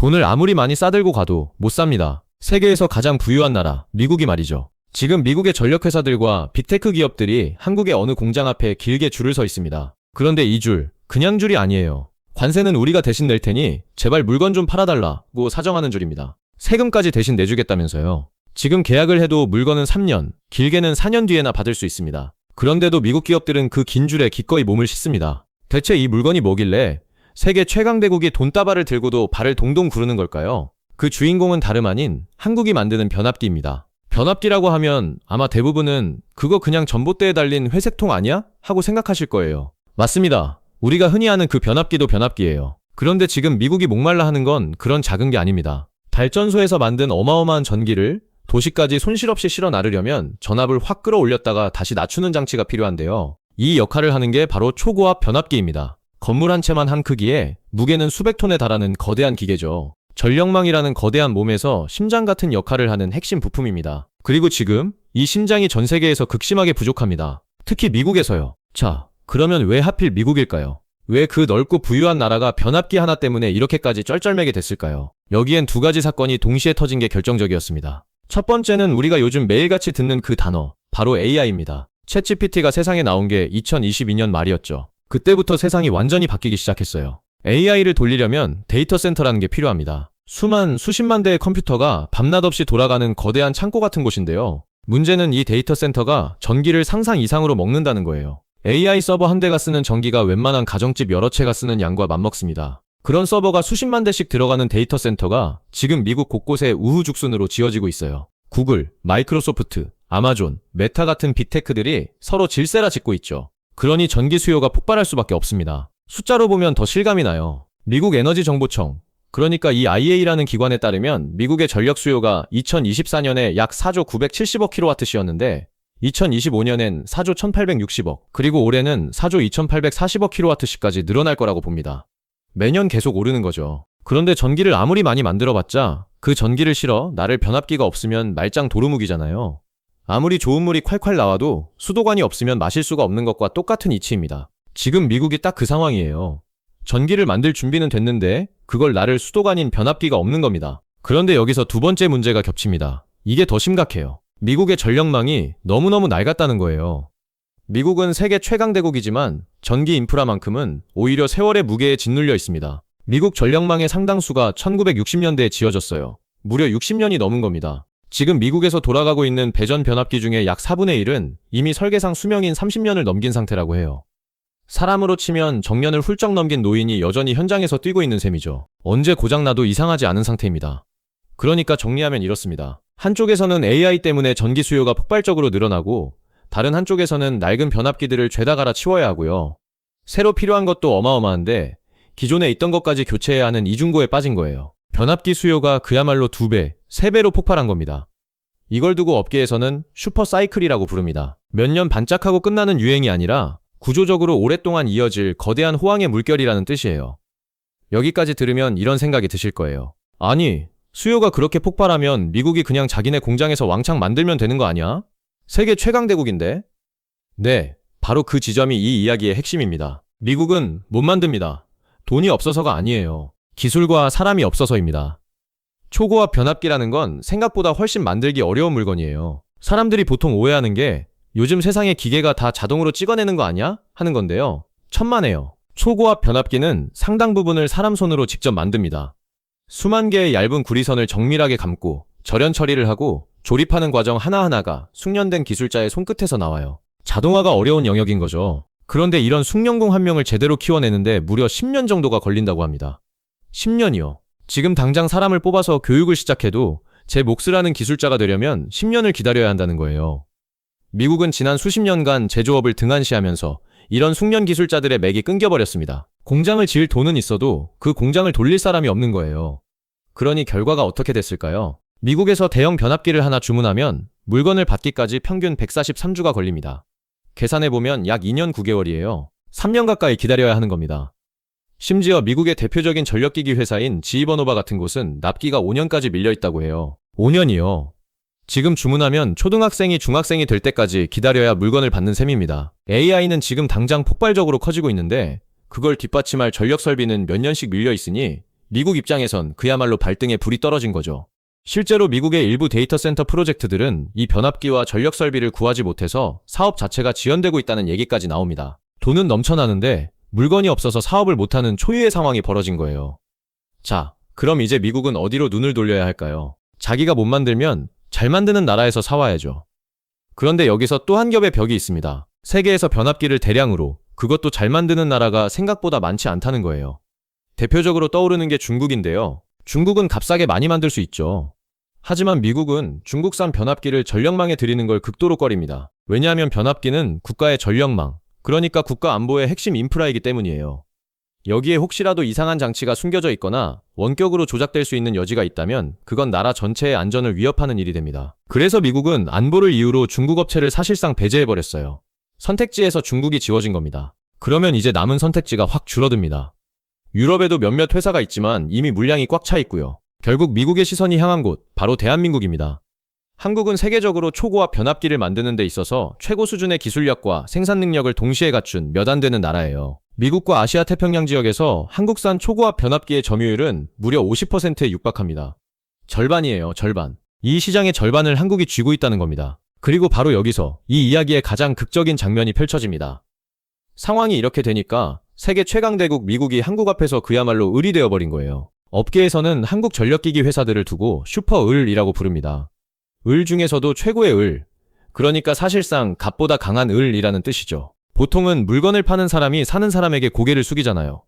돈을 아무리 많이 싸들고 가도 못 삽니다. 세계에서 가장 부유한 나라, 미국이 말이죠. 지금 미국의 전력회사들과 빅테크 기업들이 한국의 어느 공장 앞에 길게 줄을 서 있습니다. 그런데 이 줄, 그냥 줄이 아니에요. 관세는 우리가 대신 낼 테니 제발 물건 좀 팔아달라고 사정하는 줄입니다. 세금까지 대신 내주겠다면서요. 지금 계약을 해도 물건은 3년, 길게는 4년 뒤에나 받을 수 있습니다. 그런데도 미국 기업들은 그 긴 줄에 기꺼이 몸을 싣습니다. 대체 이 물건이 뭐길래 세계 최강대국이 돈다발을 들고도 발을 동동 구르는 걸까요? 그 주인공은 다름 아닌 한국이 만드는 변압기입니다. 변압기라고 하면 아마 대부분은 그거 그냥 전봇대에 달린 회색통 아니야? 하고 생각하실 거예요. 맞습니다. 우리가 흔히 아는 그 변압기도 변압기예요. 그런데 지금 미국이 목말라 하는 건 그런 작은 게 아닙니다. 발전소에서 만든 어마어마한 전기를 도시까지 손실 없이 실어 나르려면 전압을 확 끌어올렸다가 다시 낮추는 장치가 필요한데요. 이 역할을 하는 게 바로 초고압 변압기입니다. 건물 한 채만 한 크기에 무게는 수백 톤에 달하는 거대한 기계죠. 전력망이라는 거대한 몸에서 심장 같은 역할을 하는 핵심 부품입니다. 그리고 지금 이 심장이 전 세계에서 극심하게 부족합니다. 특히 미국에서요. 자, 그러면 왜 하필 미국일까요? 왜 그 넓고 부유한 나라가 변압기 하나 때문에 이렇게까지 쩔쩔매게 됐을까요? 여기엔 두 가지 사건이 동시에 터진 게 결정적이었습니다. 첫 번째는 우리가 요즘 매일같이 듣는 그 단어, 바로 AI입니다. 챗GPT가 세상에 나온 게 2022년 말이었죠. 그때부터 세상이 완전히 바뀌기 시작했어요. AI를 돌리려면 데이터 센터라는 게 필요합니다. 수십만 대의 컴퓨터가 밤낮 없이 돌아가는 거대한 창고 같은 곳인데요. 문제는 이 데이터 센터가 전기를 상상 이상으로 먹는다는 거예요. AI 서버 한 대가 쓰는 전기가 웬만한 가정집 여러 채가 쓰는 양과 맞먹습니다. 그런 서버가 수십만 대씩 들어가는 데이터 센터가 지금 미국 곳곳에 우후죽순으로 지어지고 있어요. 구글, 마이크로소프트, 아마존, 메타 같은 빅테크들이 서로 질세라 짓고 있죠. 그러니 전기 수요가 폭발할 수밖에 없습니다. 숫자로 보면 더 실감이 나요. 미국 에너지정보청, 그러니까 이 IEA라는 기관에 따르면 미국의 전력 수요가 2024년에 약 4조 970억 kWh였는데 2025년엔 4조 1860억, 그리고 올해는 4조 2840억 kWh까지 늘어날 거라고 봅니다. 매년 계속 오르는 거죠. 그런데 전기를 아무리 많이 만들어봤자 그 전기를 실어 나를 변압기가 없으면 말짱 도루묵이잖아요. 아무리 좋은 물이 콸콸 나와도 수도관이 없으면 마실 수가 없는 것과 똑같은 이치입니다. 지금 미국이 딱 그 상황이에요. 전기를 만들 준비는 됐는데 그걸 나를 수도관인 변압기가 없는 겁니다. 그런데 여기서 두 번째 문제가 겹칩니다. 이게 더 심각해요. 미국의 전력망이 너무너무 낡았다는 거예요. 미국은 세계 최강대국이지만 전기 인프라만큼은 오히려 세월의 무게에 짓눌려 있습니다. 미국 전력망의 상당수가 1960년대에 지어졌어요. 무려 60년이 넘은 겁니다. 지금 미국에서 돌아가고 있는 배전 변압기 중에 약 4분의 1은 이미 설계상 수명인 30년을 넘긴 상태라고 해요. 사람으로 치면 정년을 훌쩍 넘긴 노인이 여전히 현장에서 뛰고 있는 셈이죠. 언제 고장나도 이상하지 않은 상태입니다. 그러니까 정리하면 이렇습니다. 한쪽에서는 AI 때문에 전기 수요가 폭발적으로 늘어나고 다른 한쪽에서는 낡은 변압기들을 죄다 갈아치워야 하고요. 새로 필요한 것도 어마어마한데 기존에 있던 것까지 교체해야 하는 이중고에 빠진 거예요. 변압기 수요가 그야말로 2배, 3배로 폭발한 겁니다. 이걸 두고 업계에서는 슈퍼사이클이라고 부릅니다. 몇 년 반짝하고 끝나는 유행이 아니라 구조적으로 오랫동안 이어질 거대한 호황의 물결이라는 뜻이에요. 여기까지 들으면 이런 생각이 드실 거예요. 아니, 수요가 그렇게 폭발하면 미국이 그냥 자기네 공장에서 왕창 만들면 되는 거 아니야? 세계 최강대국인데? 네, 바로 그 지점이 이 이야기의 핵심입니다. 미국은 못 만듭니다. 돈이 없어서가 아니에요. 기술과 사람이 없어서입니다. 초고압 변압기라는 건 생각보다 훨씬 만들기 어려운 물건이에요. 사람들이 보통 오해하는 게 요즘 세상의 기계가 다 자동으로 찍어내는 거 아니야? 하는 건데요. 천만에요. 초고압 변압기는 상당 부분을 사람 손으로 직접 만듭니다. 수만 개의 얇은 구리선을 정밀하게 감고 절연 처리를 하고 조립하는 과정 하나하나가 숙련된 기술자의 손끝에서 나와요. 자동화가 어려운 영역인 거죠. 그런데 이런 숙련공 한 명을 제대로 키워내는데 무려 10년 정도가 걸린다고 합니다. 10년이요. 지금 당장 사람을 뽑아서 교육을 시작해도 제 몫을 하는 기술자가 되려면 10년을 기다려야 한다는 거예요. 미국은 지난 수십 년간 제조업을 등한시하면서 이런 숙련 기술자들의 맥이 끊겨버렸습니다. 공장을 지을 돈은 있어도 그 공장을 돌릴 사람이 없는 거예요. 그러니 결과가 어떻게 됐을까요? 미국에서 대형 변압기를 하나 주문하면 물건을 받기까지 평균 143주가 걸립니다. 계산해보면 약 2년 9개월이에요. 3년 가까이 기다려야 하는 겁니다. 심지어 미국의 대표적인 전력기기 회사인 지히버노바 같은 곳은 납기가 5년까지 밀려있다고 해요. 5년이요. 지금 주문하면 초등학생이 중학생이 될 때까지 기다려야 물건을 받는 셈입니다. AI는 지금 당장 폭발적으로 커지고 있는데 그걸 뒷받침할 전력 설비는 몇 년씩 밀려 있으니 미국 입장에선 그야말로 발등에 불이 떨어진 거죠. 실제로 미국의 일부 데이터 센터 프로젝트들은 이 변압기와 전력 설비를 구하지 못해서 사업 자체가 지연되고 있다는 얘기까지 나옵니다. 돈은 넘쳐나는데 물건이 없어서 사업을 못하는 초유의 상황이 벌어진 거예요. 자, 그럼 이제 미국은 어디로 눈을 돌려야 할까요? 자기가 못 만들면 잘 만드는 나라에서 사와야죠. 그런데 여기서 또 한 겹의 벽이 있습니다. 세계에서 변압기를 대량으로, 그것도 잘 만드는 나라가 생각보다 많지 않다는 거예요. 대표적으로 떠오르는 게 중국인데요. 중국은 값싸게 많이 만들 수 있죠. 하지만 미국은 중국산 변압기를 전력망에 들이는 걸 극도로 꺼립니다. 왜냐하면 변압기는 국가의 전력망, 그러니까 국가 안보의 핵심 인프라이기 때문이에요. 여기에 혹시라도 이상한 장치가 숨겨져 있거나 원격으로 조작될 수 있는 여지가 있다면 그건 나라 전체의 안전을 위협하는 일이 됩니다. 그래서 미국은 안보를 이유로 중국 업체를 사실상 배제해버렸어요. 선택지에서 중국이 지워진 겁니다. 그러면 이제 남은 선택지가 확 줄어듭니다. 유럽에도 몇몇 회사가 있지만 이미 물량이 꽉 차 있고요. 결국 미국의 시선이 향한 곳, 바로 대한민국입니다. 한국은 세계적으로 초고압 변압기를 만드는 데 있어서 최고 수준의 기술력과 생산 능력을 동시에 갖춘 몇 안 되는 나라예요. 미국과 아시아 태평양 지역에서 한국산 초고압 변압기의 점유율은 무려 50%에 육박합니다. 절반이에요, 절반. 이 시장의 절반을 한국이 쥐고 있다는 겁니다. 그리고 바로 여기서 이 이야기의 가장 극적인 장면이 펼쳐집니다. 상황이 이렇게 되니까 세계 최강대국 미국이 한국 앞에서 그야말로 을이 되어버린 거예요. 업계에서는 한국전력기기 회사들을 두고 슈퍼을이라고 부릅니다. 을 중에서도 최고의 을, 그러니까 사실상 갑보다 강한 을이라는 뜻이죠. 보통은 물건을 파는 사람이 사는 사람에게 고개를 숙이잖아요.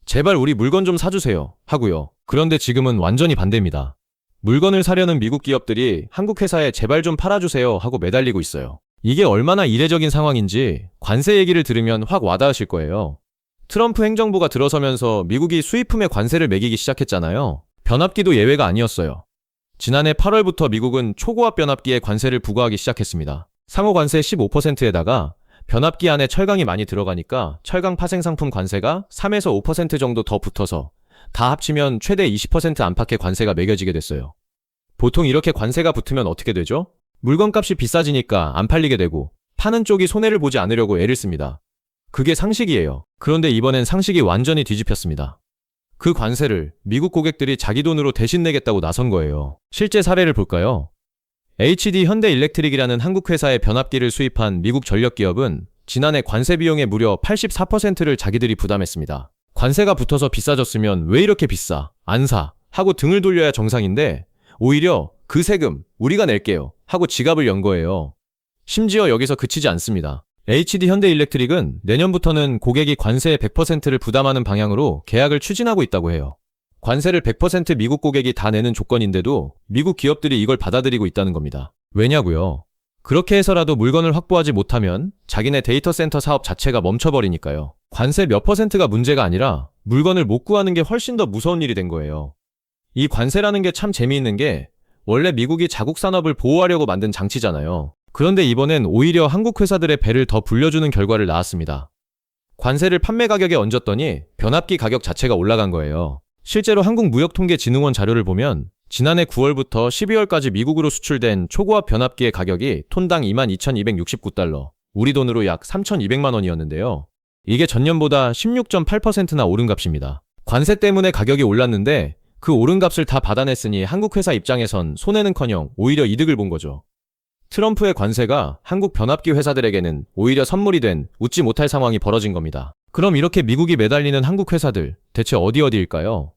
제발 우리 물건 좀 사주세요 하고요. 그런데 지금은 완전히 반대입니다. 물건을 사려는 미국 기업들이 한국 회사에 제발 좀 팔아주세요 하고 매달리고 있어요. 이게 얼마나 이례적인 상황인지 관세 얘기를 들으면 확 와닿으실 거예요. 트럼프 행정부가 들어서면서 미국이 수입품에 관세를 매기기 시작했잖아요. 변압기도 예외가 아니었어요. 지난해 8월부터 미국은 초고압 변압기에 관세를 부과하기 시작했습니다. 상호 관세 15%에다가 변압기 안에 철강이 많이 들어가니까 철강 파생 상품 관세가 3에서 5% 정도 더 붙어서 다 합치면 최대 20% 안팎의 관세가 매겨지게 됐어요. 보통 이렇게 관세가 붙으면 어떻게 되죠? 물건값이 비싸지니까 안 팔리게 되고 파는 쪽이 손해를 보지 않으려고 애를 씁니다. 그게 상식이에요. 그런데 이번엔 상식이 완전히 뒤집혔습니다. 그 관세를 미국 고객들이 자기 돈으로 대신 내겠다고 나선 거예요. 실제 사례를 볼까요? HD 현대일렉트릭이라는 한국 회사의 변압기를 수입한 미국 전력기업은 지난해 관세 비용의 무려 84%를 자기들이 부담했습니다. 관세가 붙어서 비싸졌으면 왜 이렇게 비싸? 안 사? 하고 등을 돌려야 정상인데 오히려 그 세금 우리가 낼게요 하고 지갑을 연 거예요. 심지어 여기서 그치지 않습니다. HD 현대일렉트릭은 내년부터는 고객이 관세의 100%를 부담하는 방향으로 계약을 추진하고 있다고 해요. 관세를 100% 미국 고객이 다 내는 조건인데도 미국 기업들이 이걸 받아들이고 있다는 겁니다. 왜냐고요? 그렇게 해서라도 물건을 확보하지 못하면 자기네 데이터 센터 사업 자체가 멈춰버리니까요. 관세 몇 %가 문제가 아니라 물건을 못 구하는 게 훨씬 더 무서운 일이 된 거예요. 이 관세라는 게 참 재미있는 게 원래 미국이 자국 산업을 보호하려고 만든 장치잖아요. 그런데 이번엔 오히려 한국 회사들의 배를 더 불려주는 결과를 낳았습니다. 관세를 판매 가격에 얹었더니 변압기 가격 자체가 올라간 거예요. 실제로 한국무역통계진흥원 자료를 보면 지난해 9월부터 12월까지 미국으로 수출된 초고압 변압기의 가격이 톤당 22,269달러, 우리 돈으로 약 3,200만 원이었는데요. 이게 전년보다 16.8%나 오른 값입니다. 관세 때문에 가격이 올랐는데 그 오른 값을 다 받아냈으니 한국 회사 입장에선 손해는커녕 오히려 이득을 본 거죠. 트럼프의 관세가 한국 변압기 회사들에게는 오히려 선물이 된 웃지 못할 상황이 벌어진 겁니다. 그럼 이렇게 미국이 매달리는 한국 회사들 대체 어디일까요?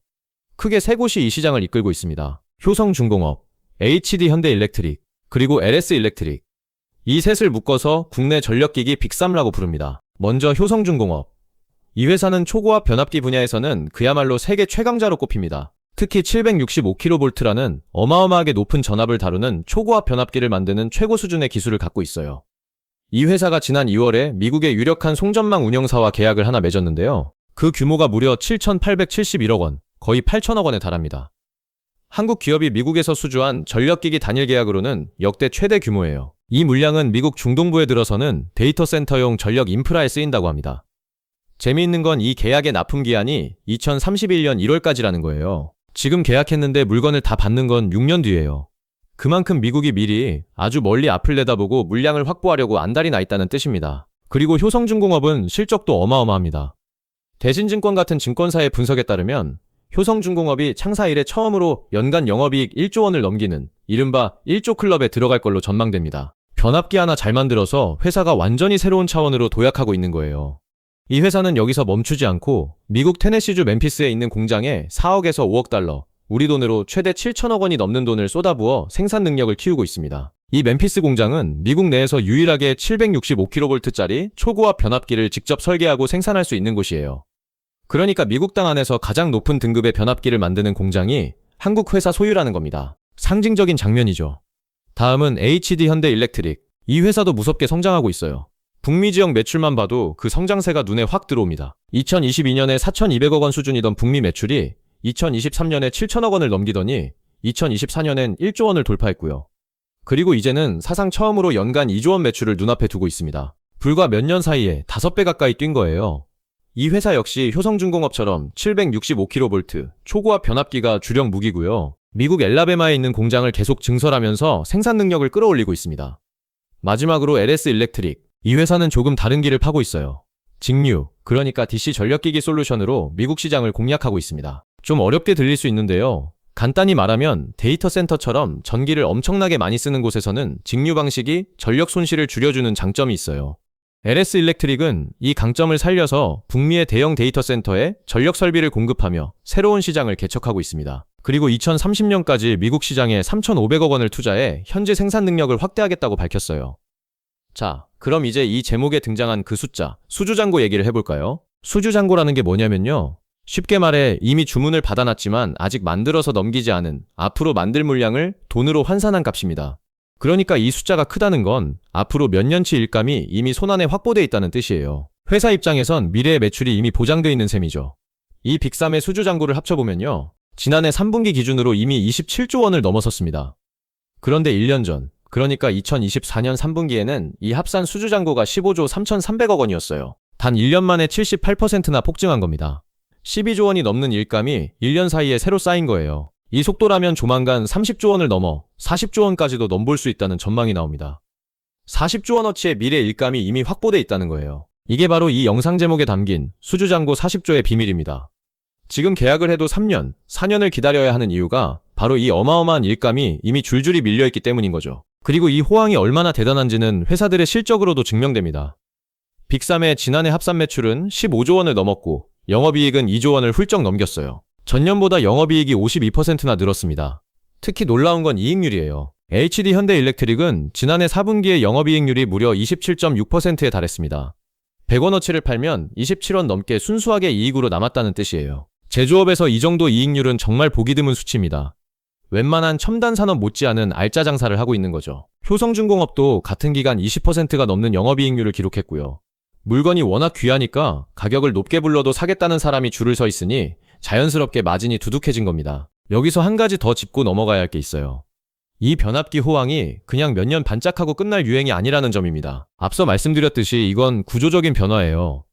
크게 세 곳이 이 시장을 이끌고 있습니다. 효성중공업, HD 현대일렉트릭, 그리고 LS일렉트릭. 이 셋을 묶어서 국내 전력기기 빅3라고 부릅니다. 먼저 효성중공업. 이 회사는 초고압 변압기 분야에서는 그야말로 세계 최강자로 꼽힙니다. 특히 765kV라는 어마어마하게 높은 전압을 다루는 초고압 변압기를 만드는 최고 수준의 기술을 갖고 있어요. 이 회사가 지난 2월에 미국의 유력한 송전망 운영사와 계약을 하나 맺었는데요. 그 규모가 무려 7,871억 원, 거의 8천억 원에 달합니다. 한국 기업이 미국에서 수주한 전력기기 단일 계약으로는 역대 최대 규모예요. 이 물량은 미국 중동부에 들어서는 데이터 센터용 전력 인프라에 쓰인다고 합니다. 재미있는 건 이 계약의 납품 기한이 2031년 1월까지라는 거예요. 지금 계약했는데 물건을 다 받는 건 6년 뒤예요. 그만큼 미국이 미리 아주 멀리 앞을 내다보고 물량을 확보하려고 안달이 나 있다는 뜻입니다. 그리고 효성중공업은 실적도 어마어마합니다. 대신증권 같은 증권사의 분석에 따르면 효성중공업이 창사 이래 처음으로 연간 영업이익 1조 원을 넘기는 이른바 1조 클럽에 들어갈 걸로 전망됩니다. 변압기 하나 잘 만들어서 회사가 완전히 새로운 차원으로 도약하고 있는 거예요. 이 회사는 여기서 멈추지 않고 미국 테네시주 멤피스에 있는 공장에 4억에서 5억 달러, 우리 돈으로 최대 7천억 원이 넘는 돈을 쏟아부어 생산 능력을 키우고 있습니다. 이 멤피스 공장은 미국 내에서 유일하게 765kV짜리 초고압 변압기를 직접 설계하고 생산할 수 있는 곳이에요. 그러니까 미국 땅 안에서 가장 높은 등급의 변압기를 만드는 공장이 한국 회사 소유라는 겁니다. 상징적인 장면이죠. 다음은 HD 현대 일렉트릭. 이 회사도 무섭게 성장하고 있어요. 북미 지역 매출만 봐도 그 성장세가 눈에 확 들어옵니다. 2022년에 4,200억 원 수준이던 북미 매출이 2023년에 7천억 원을 넘기더니 2024년엔 1조 원을 돌파했고요. 그리고 이제는 사상 처음으로 연간 2조 원 매출을 눈앞에 두고 있습니다. 불과 몇 년 사이에 5배 가까이 뛴 거예요. 이 회사 역시 효성중공업처럼 765kV 초고압 변압기가 주력 무기고요. 미국 엘라베마에 있는 공장을 계속 증설하면서 생산 능력을 끌어올리고 있습니다. 마지막으로 LS 일렉트릭. 이 회사는 조금 다른 길을 파고 있어요. 직류, 그러니까 DC 전력기기 솔루션으로 미국 시장을 공략하고 있습니다. 좀 어렵게 들릴 수 있는데요. 간단히 말하면 데이터 센터처럼 전기를 엄청나게 많이 쓰는 곳에서는 직류 방식이 전력 손실을 줄여주는 장점이 있어요. LS 일렉트릭은 이 강점을 살려서 북미의 대형 데이터 센터에 전력 설비를 공급하며 새로운 시장을 개척하고 있습니다. 그리고 2030년까지 미국 시장에 3,500억 원을 투자해 현재 생산 능력을 확대하겠다고 밝혔어요. 자, 그럼 이제 이 제목에 등장한 그 숫자, 수주잔고 얘기를 해볼까요? 수주잔고라는 게 뭐냐면요. 쉽게 말해 이미 주문을 받아놨지만 아직 만들어서 넘기지 않은 앞으로 만들 물량을 돈으로 환산한 값입니다. 그러니까 이 숫자가 크다는 건 앞으로 몇 년치 일감이 이미 손안에 확보돼 있다는 뜻이에요. 회사 입장에선 미래의 매출이 이미 보장돼 있는 셈이죠. 이 빅3의 수주잔고를 합쳐보면요. 지난해 3분기 기준으로 이미 27조 원을 넘어섰습니다. 그런데 1년 전, 그러니까 2024년 3분기에는 이 합산 수주잔고가 15조 3,300억 원이었어요. 단 1년 만에 78%나 폭증한 겁니다. 12조 원이 넘는 일감이 1년 사이에 새로 쌓인 거예요. 이 속도라면 조만간 30조 원을 넘어 40조 원까지도 넘볼 수 있다는 전망이 나옵니다. 40조 원어치의 미래 일감이 이미 확보돼 있다는 거예요. 이게 바로 이 영상 제목에 담긴 수주잔고 40조의 비밀입니다. 지금 계약을 해도 3년, 4년을 기다려야 하는 이유가 바로 이 어마어마한 일감이 이미 줄줄이 밀려있기 때문인 거죠. 그리고 이 호황이 얼마나 대단한지는 회사들의 실적으로도 증명됩니다. 빅3의 지난해 합산 매출은 15조 원을 넘었고 영업이익은 2조 원을 훌쩍 넘겼어요. 전년보다 영업이익이 52%나 늘었습니다. 특히 놀라운 건 이익률이에요. HD 현대 일렉트릭은 지난해 4분기의 영업이익률이 무려 27.6%에 달했습니다. 100원어치를 팔면 27원 넘게 순수하게 이익으로 남았다는 뜻이에요. 제조업에서 이 정도 이익률은 정말 보기 드문 수치입니다. 웬만한 첨단 산업 못지않은 알짜 장사를 하고 있는 거죠. 효성중공업도 같은 기간 20%가 넘는 영업이익률을 기록했고요. 물건이 워낙 귀하니까 가격을 높게 불러도 사겠다는 사람이 줄을 서 있으니 자연스럽게 마진이 두둑해진 겁니다. 여기서 한 가지 더 짚고 넘어가야 할 게 있어요. 이 변압기 호황이 그냥 몇 년 반짝하고 끝날 유행이 아니라는 점입니다. 앞서 말씀드렸듯이 이건 구조적인 변화예요.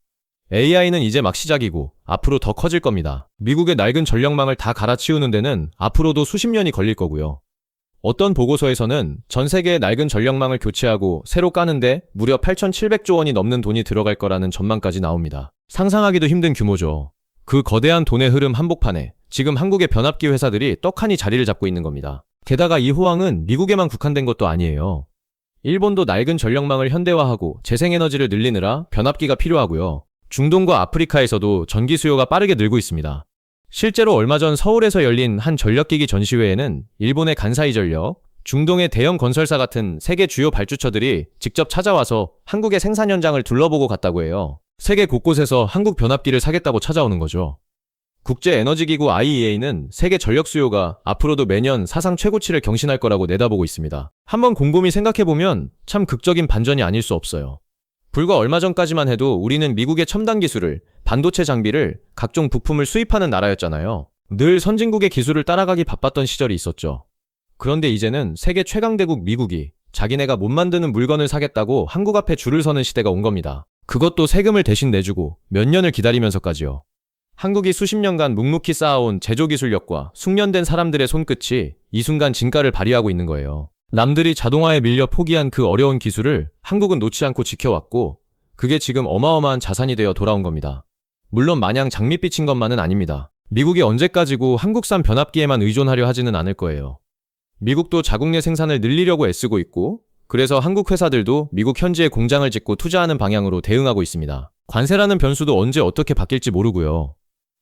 AI는 이제 막 시작이고 앞으로 더 커질 겁니다. 미국의 낡은 전력망을 다 갈아치우는 데는 앞으로도 수십 년이 걸릴 거고요. 어떤 보고서에서는 전 세계의 낡은 전력망을 교체하고 새로 까는데 무려 8,700조 원이 넘는 돈이 들어갈 거라는 전망까지 나옵니다. 상상하기도 힘든 규모죠. 그 거대한 돈의 흐름 한복판에 지금 한국의 변압기 회사들이 떡하니 자리를 잡고 있는 겁니다. 게다가 이 호황은 미국에만 국한된 것도 아니에요. 일본도 낡은 전력망을 현대화하고 재생에너지를 늘리느라 변압기가 필요하고요. 중동과 아프리카에서도 전기 수요가 빠르게 늘고 있습니다. 실제로 얼마 전 서울에서 열린 한 전력기기 전시회에는 일본의 간사이 전력, 중동의 대형 건설사 같은 세계 주요 발주처들이 직접 찾아와서 한국의 생산 현장을 둘러보고 갔다고 해요. 세계 곳곳에서 한국 변압기를 사겠다고 찾아오는 거죠. 국제에너지기구 IEA는 세계 전력 수요가 앞으로도 매년 사상 최고치를 경신할 거라고 내다보고 있습니다. 한번 곰곰이 생각해보면 참 극적인 반전이 아닐 수 없어요. 불과 얼마 전까지만 해도 우리는 미국의 첨단 기술을, 반도체 장비를, 각종 부품을 수입하는 나라였잖아요. 늘 선진국의 기술을 따라가기 바빴던 시절이 있었죠. 그런데 이제는 세계 최강대국 미국이 자기네가 못 만드는 물건을 사겠다고 한국 앞에 줄을 서는 시대가 온 겁니다. 그것도 세금을 대신 내주고 몇 년을 기다리면서까지요. 한국이 수십 년간 묵묵히 쌓아온 제조기술력과 숙련된 사람들의 손끝이 이 순간 진가를 발휘하고 있는 거예요. 남들이 자동화에 밀려 포기한 그 어려운 기술을 한국은 놓지 않고 지켜왔고 그게 지금 어마어마한 자산이 되어 돌아온 겁니다. 물론 마냥 장밋빛인 것만은 아닙니다. 미국이 언제까지고 한국산 변압기에만 의존하려 하지는 않을 거예요. 미국도 자국 내 생산을 늘리려고 애쓰고 있고, 그래서 한국 회사들도 미국 현지에 공장을 짓고 투자하는 방향으로 대응하고 있습니다. 관세라는 변수도 언제 어떻게 바뀔지 모르고요.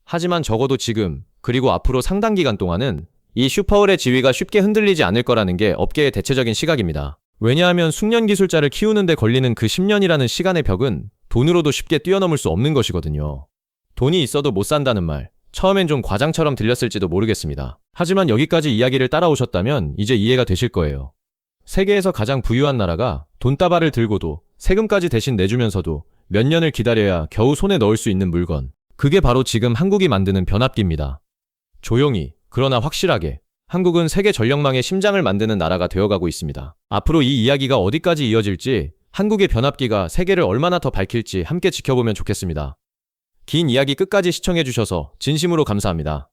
하지만 적어도 지금, 그리고 앞으로 상당 기간 동안은 이 슈퍼울의 지위가 쉽게 흔들리지 않을 거라는 게 업계의 대체적인 시각입니다. 왜냐하면 숙련 기술자를 키우는데 걸리는 그 10년이라는 시간의 벽은 돈으로도 쉽게 뛰어넘을 수 없는 것이거든요. 돈이 있어도 못 산다는 말, 처음엔 좀 과장처럼 들렸을지도 모르겠습니다. 하지만 여기까지 이야기를 따라오셨다면 이제 이해가 되실 거예요. 세계에서 가장 부유한 나라가 돈다발을 들고도 세금까지 대신 내주면서도 몇 년을 기다려야 겨우 손에 넣을 수 있는 물건. 그게 바로 지금 한국이 만드는 변압기입니다. 조용히, 그러나 확실하게 한국은 세계 전력망의 심장을 만드는 나라가 되어가고 있습니다. 앞으로 이 이야기가 어디까지 이어질지, 한국의 변압기가 세계를 얼마나 더 밝힐지 함께 지켜보면 좋겠습니다. 긴 이야기 끝까지 시청해주셔서 진심으로 감사합니다.